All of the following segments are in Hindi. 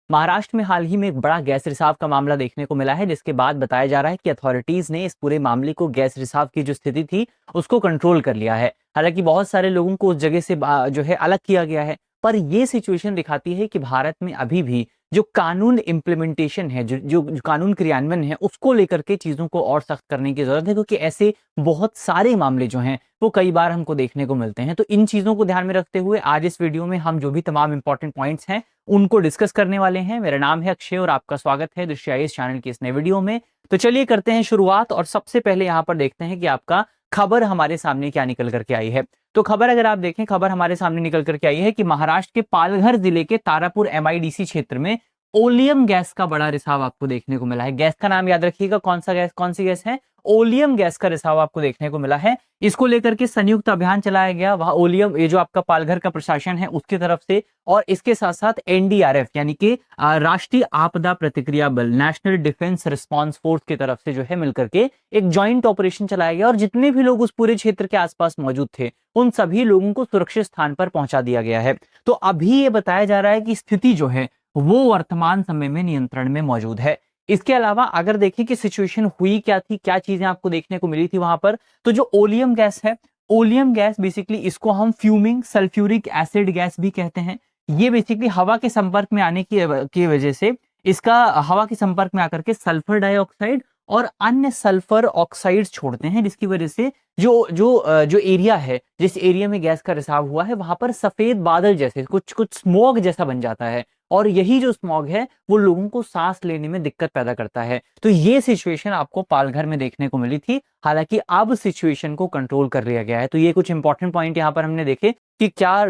महाराष्ट्र में हाल ही में एक बड़ा गैस रिसाव का मामला देखने को मिला है, जिसके बाद बताया जा रहा है कि अथॉरिटीज ने इस पूरे मामले को, गैस रिसाव की जो स्थिति थी उसको कंट्रोल कर लिया है। हालांकि बहुत सारे लोगों को उस जगह से जो है अलग किया गया है, पर ये सिचुएशन दिखाती है कि भारत में अभी भी जो कानून इम्प्लीमेंटेशन है, जो कानून क्रियान्वयन है, उसको लेकर के चीजों को और सख्त करने की जरूरत है, क्योंकि ऐसे बहुत सारे मामले जो हैं वो कई बार हमको देखने को मिलते हैं। तो इन चीजों को ध्यान में रखते हुए आज इस वीडियो में हम जो भी तमाम इंपॉर्टेंट पॉइंट्स हैं उनको डिस्कस करने वाले हैं। मेरा नाम है अक्षय और आपका स्वागत है दृश्य आईएएस चैनल की इस नए वीडियो में। तो चलिए करते हैं शुरुआत, और सबसे पहले यहाँ पर देखते हैं कि आपका खबर हमारे सामने क्या निकल करके आई है। तो खबर अगर आप देखें, खबर हमारे सामने निकल करके आई है कि महाराष्ट्र के पालघर जिले के तारापुर एमआईडीसी क्षेत्र में ओलियम गैस का बड़ा रिसाव आपको देखने को मिला है। गैस का नाम याद रखिएगा, कौन सा गैस, कौन सी गैस है? ओलियम गैस का रिसाव आपको देखने को मिला है। इसको लेकर के संयुक्त अभियान चलाया गया, वह ओलियम, ये जो आपका पालघर का प्रशासन है उसकी तरफ से, और इसके साथ साथ एनडीआरएफ यानी कि राष्ट्रीय आपदा प्रतिक्रिया बल, नेशनल डिफेंस रिस्पांस फोर्स की तरफ से जो है मिलकर के एक ज्वाइंट ऑपरेशन चलाया गया, और जितने भी लोग उस पूरे क्षेत्र के आसपास मौजूद थे उन सभी लोगों को सुरक्षित स्थान पर पहुंचा दिया गया है। तो अभी ये बताया जा रहा है कि स्थिति जो है वो वर्तमान समय में नियंत्रण में मौजूद है। इसके अलावा अगर देखें कि सिचुएशन हुई क्या थी, क्या चीजें आपको देखने को मिली थी वहां पर, तो जो ओलियम गैस है, ओलियम गैस बेसिकली इसको हम फ्यूमिंग सल्फ्यूरिक एसिड गैस भी कहते हैं। ये बेसिकली हवा के संपर्क में आने की वजह से, इसका हवा के संपर्क में आकर के सल्फर डाइऑक्साइड और अन्य सल्फर ऑक्साइड्स छोड़ते हैं, जिसकी वजह से जो एरिया है, जिस एरिया में गैस का रिसाव हुआ है वहां पर सफेद बादल जैसे कुछ स्मॉग जैसा बन जाता है, और यही जो स्मॉग है वो लोगों को सांस लेने में दिक्कत पैदा करता है। तो ये सिचुएशन आपको पालघर में देखने को मिली थी। हालांकि अब सिचुएशन को कंट्रोल कर लिया गया है। तो ये कुछ इंपॉर्टेंट पॉइंट यहाँ पर हमने देखे कि क्या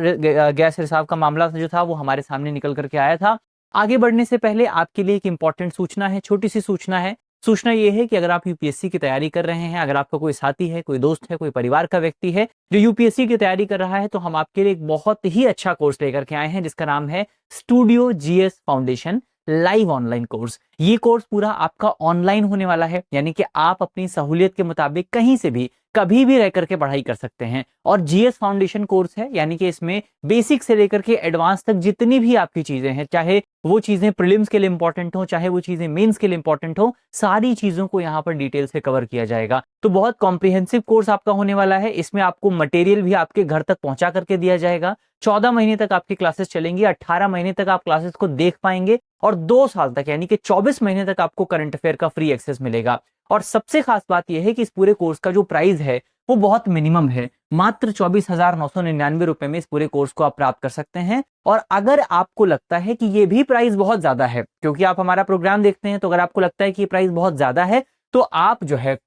गैस रिसाव का मामला जो था वो हमारे सामने निकल करके आया था। आगे बढ़ने से पहले आपके लिए एक इंपॉर्टेंट सूचना है, छोटी सी सूचना है। सूचना ये है कि अगर आप यूपीएससी की तैयारी कर रहे हैं, अगर आपका कोई साथी है, कोई दोस्त है, कोई परिवार का व्यक्ति है जो यूपीएससी की तैयारी कर रहा है, तो हम आपके लिए एक बहुत ही अच्छा कोर्स लेकर के आए हैं जिसका नाम है studio GS foundation live online course. ये कोर्स पूरा आपका ऑनलाइन होने वाला है, यानी कि आप अपनी सहूलियत के मुताबिक कहीं से भी कभी भी रह करके पढ़ाई कर सकते हैं। और जीएस फाउंडेशन कोर्स है, यानी कि इसमें बेसिक से लेकर के एडवांस तक जितनी भी आपकी चीजें हैं, चाहे वो चीजें प्रीलिम्स के लिए इंपॉर्टेंट हो, चाहे वो चीजें मेंस के लिए इंपॉर्टेंट हो, सारी चीजों को यहाँ पर डिटेल से कवर किया जाएगा। तो बहुत कॉम्प्रिहेंसिव कोर्स आपका होने वाला है। इसमें आपको मटेरियल भी आपके घर तक पहुंचा करके दिया जाएगा। 14 महीने तक आपकी क्लासेस चलेंगी, 18 महीने तक आप क्लासेस को देख पाएंगे, और 2 साल तक यानी कि 24 महीने तक आपको करंट अफेयर का फ्री एक्सेस मिलेगा। और सबसे खास बात यह है कि इस पूरे कोर्स का जो प्राइस है वो बहुत मिनिमम है, मात्र 24,999 रुपए में इस पूरे कोर्स को आप प्राप्त कर सकते हैं। और अगर आपको लगता है कि ये भी प्राइस बहुत ज्यादा है, क्योंकि आप हमारा प्रोग्राम देखते हैं, तो अगर आपको लगता है कि ये प्राइस बहुत ज्यादा है तो आप जो है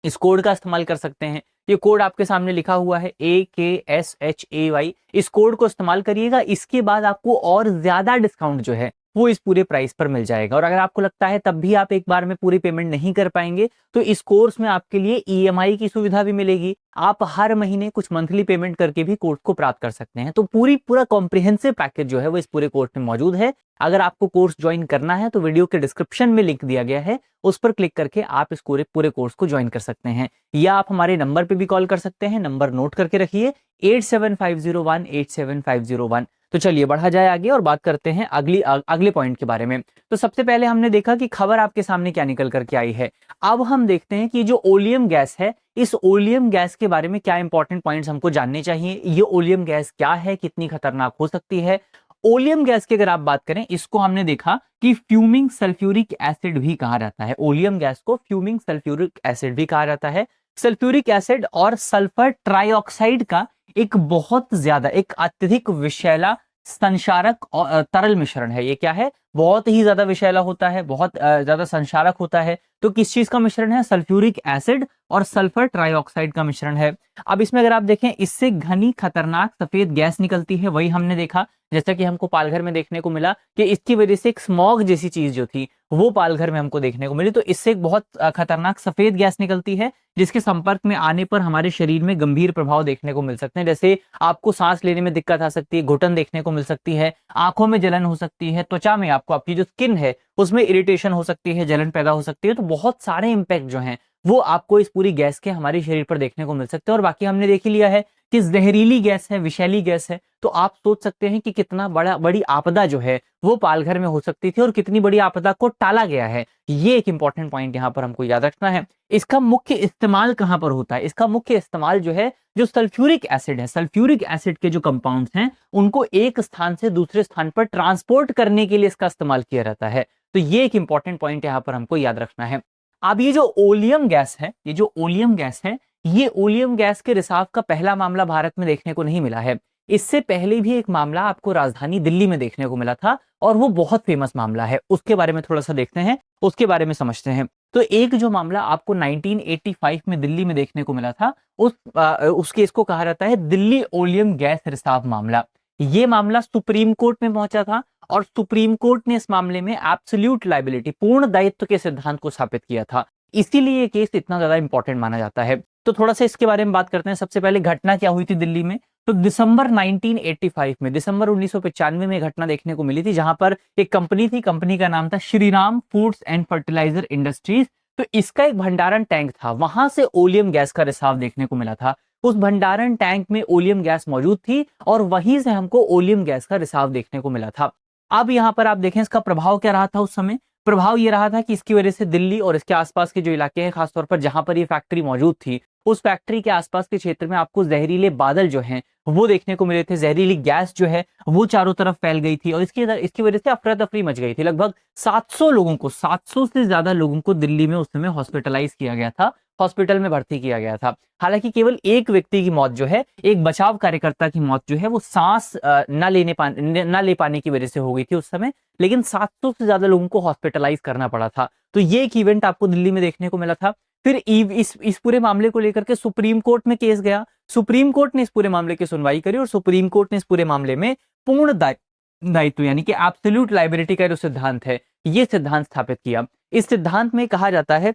इस कोड का इस्तेमाल कर सकते हैं। ये कोड आपके सामने लिखा हुआ है AKSHAY, इस कोड को इस्तेमाल करिएगा। इसके बाद आपको और ज्यादा डिस्काउंट जो है वो इस पूरे प्राइस पर मिल जाएगा। और अगर आपको लगता है तब भी आप एक बार में पूरी पेमेंट नहीं कर पाएंगे, तो इस कोर्स में आपके लिए EMI की सुविधा भी मिलेगी। आप हर महीने कुछ मंथली पेमेंट करके भी कोर्स को प्राप्त कर सकते हैं। तो पूरा कॉम्प्रिहेंसिव पैकेज जो है वो इस पूरे कोर्स में मौजूद है। अगर आपको कोर्स ज्वाइन करना है तो वीडियो के डिस्क्रिप्शन में लिंक दिया गया है, उस पर क्लिक करके आप इस पूरे कोर्स को ज्वाइन कर सकते हैं, या आप हमारे नंबर पे भी कॉल कर सकते हैं। नंबर नोट करके रखिए 8750187501। तो चलिए बढ़ा जाए आगे और बात करते हैं अगले पॉइंट के बारे में। तो सबसे पहले हमने देखा कि खबर आपके सामने क्या निकल करके आई है। अब हम देखते हैं कि जो ओलियम गैस है, इस ओलियम गैस के बारे में क्या इंपॉर्टेंट पॉइंट्स हमको जानने चाहिए। ये ओलियम गैस क्या है, कितनी खतरनाक हो सकती है। ओलियम गैस की अगर आप बात करें, इसको हमने देखा कि फ्यूमिंग सल्फ्यूरिक एसिड भी कहा जाता है। ओलियम गैस को फ्यूमिंग सल्फ्यूरिक एसिड भी कहा जाता है। सल्फ्यूरिक एसिड और सल्फर ट्राइऑक्साइड का एक बहुत ज्यादा, एक अत्यधिक विषैला संक्षारक और तरल मिश्रण है। ये क्या है? बहुत ही ज्यादा विषैला होता है, बहुत ज्यादा संक्षारक होता है। तो किस चीज का मिश्रण है? सल्फ्यूरिक एसिड और सल्फर ट्राइऑक्साइड का मिश्रण है। अब इसमें अगर आप देखें, इससे घनी खतरनाक सफेद गैस निकलती है। वही हमने देखा, जैसा कि हमको पालघर में देखने को मिला कि इसकी वजह से एक स्मॉग जैसी चीज जो थी वो पालघर में हमको देखने को मिली। तो इससे एक बहुत खतरनाक सफेद गैस निकलती है, जिसके संपर्क में आने पर हमारे शरीर में गंभीर प्रभाव देखने को मिल सकते हैं। जैसे आपको सांस लेने में दिक्कत आ सकती है, घुटन देखने को मिल सकती है, आंखों में जलन हो सकती है, त्वचा में आपको, आपकी जो स्किन है उसमें इरिटेशन हो सकती है, जलन पैदा हो सकती है। तो बहुत सारे इंपैक्ट जो हैं वो आपको इस पूरी गैस के हमारे शरीर पर देखने को मिल सकते हैं। और बाकी हमने देख ही लिया है कि जहरीली गैस है, विषैली गैस है, तो आप सोच सकते हैं कि कितना बड़ी आपदा जो है वो पालघर में हो सकती थी और कितनी बड़ी आपदा को टाला गया है। ये एक इंपॉर्टेंट पॉइंट यहाँ पर हमको याद रखना है। इसका मुख्य इस्तेमाल कहाँ पर होता है? इसका मुख्य इस्तेमाल जो है, जो सल्फ्यूरिक एसिड है, सल्फ्यूरिक एसिड के जो कंपाउंड्स हैं उनको एक स्थान से दूसरे स्थान पर ट्रांसपोर्ट करने के लिए इसका इस्तेमाल किया जाता है। तो ये एक इंपॉर्टेंट पॉइंट यहाँ पर हमको याद रखना है। अब ये जो ओलियम गैस है, ये जो ओलियम गैस है, ये ओलियम गैस के रिसाव का पहला मामला भारत में देखने को नहीं मिला है। इससे पहले भी एक मामला आपको राजधानी दिल्ली में देखने को मिला था और वो बहुत फेमस मामला है। उसके बारे में थोड़ा सा देखते हैं, उसके बारे में समझते हैं। तो एक जो मामला आपको 1985 में दिल्ली में देखने को मिला था, उस केस को कहा जाता है दिल्ली ओलियम गैस रिसाव मामला। ये मामला सुप्रीम कोर्ट में पहुंचा था और सुप्रीम कोर्ट ने इस मामले में एब्सोल्यूट लायबिलिटी, पूर्ण दायित्व के सिद्धांत को स्थापित किया था। इसीलिए ये केस इतना ज्यादा इंपॉर्टेंट माना जाता है। तो थोड़ा सा इसके बारे में बात करते हैं। सबसे पहले घटना क्या हुई थी दिल्ली में? तो दिसंबर 1985 में, दिसंबर 1995 में घटना देखने को मिली थी, जहां पर एक कंपनी थी, कंपनी का नाम था Shriram foods and fertiliser industries. तो इसका एक भंडारण टैंक था, वहां से ओलियम गैस का रिसाव देखने को मिला था। उस भंडारण टैंक में ओलियम गैस मौजूद थी और वहीं से हमको ओलियम गैस का रिसाव देखने को मिला था। अब यहां पर आप देखें इसका प्रभाव क्या रहा था उस समय। प्रभाव ये रहा था कि इसकी वजह से दिल्ली और इसके आसपास के जो इलाके हैं, खासतौर पर जहां पर ये फैक्ट्री मौजूद थी, उस फैक्ट्री के आसपास के क्षेत्र में आपको जहरीले बादल जो हैं वो देखने को मिले थे। जहरीली गैस जो है वो चारों तरफ फैल गई थी और इसकी वजह से अफरा तफरी मच गई थी। लगभग 700 लोगों को, 700 से ज्यादा लोगों को दिल्ली में उस समय हॉस्पिटलाइज किया गया था, हॉस्पिटल में भर्ती किया गया था। हालांकि केवल एक व्यक्ति की मौत जो है, एक बचाव कार्यकर्ता की मौत जो है, वो सांस न ले पाने की वजह से हो गई थी उस समय, लेकिन 700 से ज्यादा लोगों को हॉस्पिटलाइज करना पड़ा था। तो ये एक इवेंट आपको दिल्ली में देखने को मिला था। फिर इस पूरे मामले को लेकर के सुप्रीम कोर्ट में केस गया। सुप्रीम कोर्ट ने इस पूरे मामले की सुनवाई करी और सुप्रीम कोर्ट ने इस पूरे मामले में पूर्ण दायित्व यानी कि एब्सोल्यूट लायबिलिटी का जो सिद्धांत है, ये सिद्धांत स्थापित किया। इस सिद्धांत में कहा जाता है,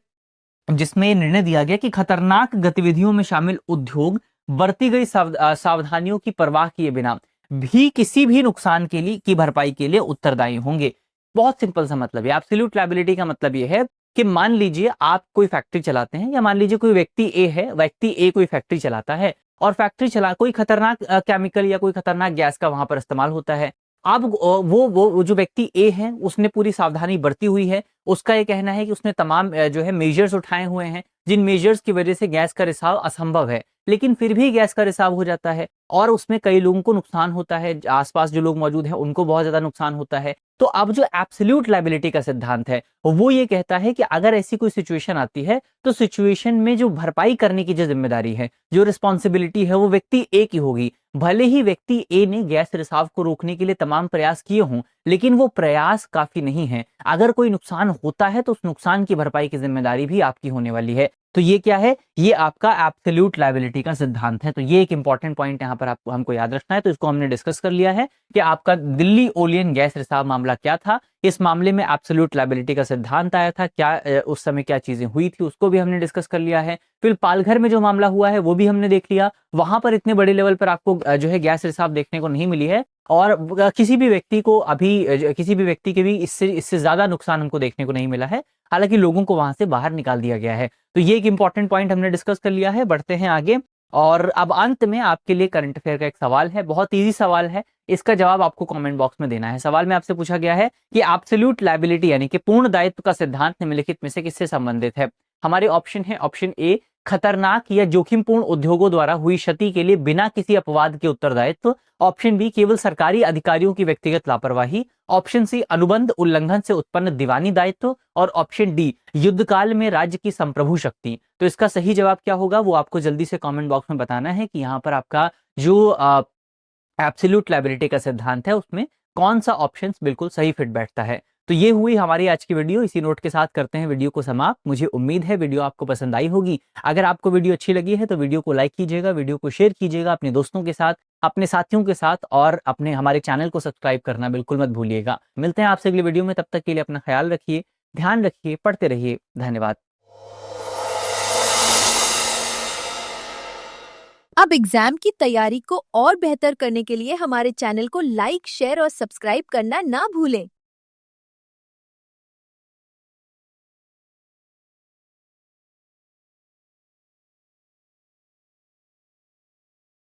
जिसमें निर्णय दिया गया कि खतरनाक गतिविधियों में शामिल उद्योग बरती गई सावधानियों की परवाह किए बिना भी किसी भी नुकसान के लिए की भरपाई के लिए उत्तरदायी होंगे। बहुत सिंपल सा मतलब है। एब्सोल्यूट लायबिलिटी का मतलब यह है कि मान लीजिए आप कोई फैक्ट्री चलाते हैं, या मान लीजिए कोई व्यक्ति ए है, व्यक्ति ए कोई फैक्ट्री चलाता है और फैक्ट्री चला कोई खतरनाक केमिकल या कोई खतरनाक गैस का वहां पर इस्तेमाल होता है। अब वो जो व्यक्ति ए है उसने पूरी सावधानी बरती हुई है। उसका ये कहना है कि उसने तमाम जो है मेजर्स उठाए हुए हैं, जिन मेजर्स की वजह से गैस का रिसाव असंभव है, लेकिन फिर भी गैस का रिसाव हो जाता है और उसमें कई लोगों को नुकसान होता है, आसपास जो लोग मौजूद हैं उनको बहुत ज्यादा नुकसान होता है। तो अब जो एब्सोल्यूट लायबिलिटी का सिद्धांत है वो ये कहता है कि अगर ऐसी कोई सिचुएशन आती है तो सिचुएशन में जो भरपाई करने की जो जिम्मेदारी है, जो रिस्पॉन्सिबिलिटी है, वो व्यक्ति ए की होगी। भले ही व्यक्ति ए ने गैस रिसाव को रोकने के लिए तमाम प्रयास किए हों, लेकिन वो प्रयास काफी नहीं है। अगर कोई नुकसान होता है तो उस नुकसान की भरपाई की जिम्मेदारी भी आपकी होने वाली है। तो ये क्या है? ये आपका एब्सोल्यूट लायबिलिटी का सिद्धांत है। तो ये एक इंपॉर्टेंट पॉइंट यहाँ पर आपको हमको याद रखना है। तो इसको हमने डिस्कस कर लिया है कि आपका दिल्ली ओलियन गैस रिसाव मामला क्या था। इस मामले में एब्सोल्यूट लायबिलिटी का सिद्धांत आया था, क्या उस समय क्या चीजें हुई थी उसको भी हमने डिस्कस कर लिया है। फिर पालघर में जो मामला हुआ है वो भी हमने देख लिया। वहां पर इतने बड़े लेवल पर आपको जो है गैस रिसाव देखने को नहीं मिली है और किसी भी व्यक्ति को अभी किसी भी व्यक्ति के भी इससे ज्यादा नुकसान हमको देखने को नहीं मिला है। हालांकि लोगों को वहां से बाहर निकाल दिया गया है। तो ये एक इंपॉर्टेंट पॉइंट हमने डिस्कस कर लिया है। बढ़ते हैं आगे और अब अंत में आपके लिए करंट अफेयर का एक सवाल है, बहुत इजी सवाल है। इसका जवाब आपको कमेंट बॉक्स में देना है। सवाल में आपसे पूछा गया है कि एब्सोल्यूट लायबिलिटी यानी कि पूर्ण दायित्व का सिद्धांत निम्नलिखित में से किससे संबंधित है? हमारे ऑप्शन है, ऑप्शन ए खतरनाक या जोखिमपूर्ण उद्योगों द्वारा हुई क्षति के लिए बिना किसी अपवाद के उत्तरदायित्व, ऑप्शन बी केवल सरकारी अधिकारियों की व्यक्तिगत लापरवाही, ऑप्शन सी अनुबंध उल्लंघन से उत्पन्न दीवानी दायित्व और ऑप्शन डी युद्धकाल में राज्य की संप्रभु शक्ति। तो इसका सही जवाब क्या होगा वो आपको जल्दी से कमेंट बॉक्स में बताना है कि यहाँ पर आपका जो एब्सोल्यूट लायबिलिटी का सिद्धांत है उसमें कौन सा ऑप्शन बिल्कुल सही फिट बैठता है। तो ये हुई हमारी आज की वीडियो। इसी नोट के साथ करते हैं वीडियो को समाप्त। मुझे उम्मीद है वीडियो आपको पसंद आई होगी। अगर आपको वीडियो अच्छी लगी है तो वीडियो को लाइक कीजिएगा, वीडियो को शेयर कीजिएगा अपने दोस्तों के साथ, अपने साथियों के साथ और अपने हमारे चैनल को सब्सक्राइब करना बिल्कुल मत भूलिएगा। मिलते हैं आपसे अगली वीडियो में, तब तक के लिए अपना ख्याल रखिए, ध्यान रखिए, पढ़ते रहिए। धन्यवाद। अब एग्जाम की तैयारी को और बेहतर करने के लिए हमारे चैनल को लाइक, शेयर और सब्सक्राइब करना ना भूलें।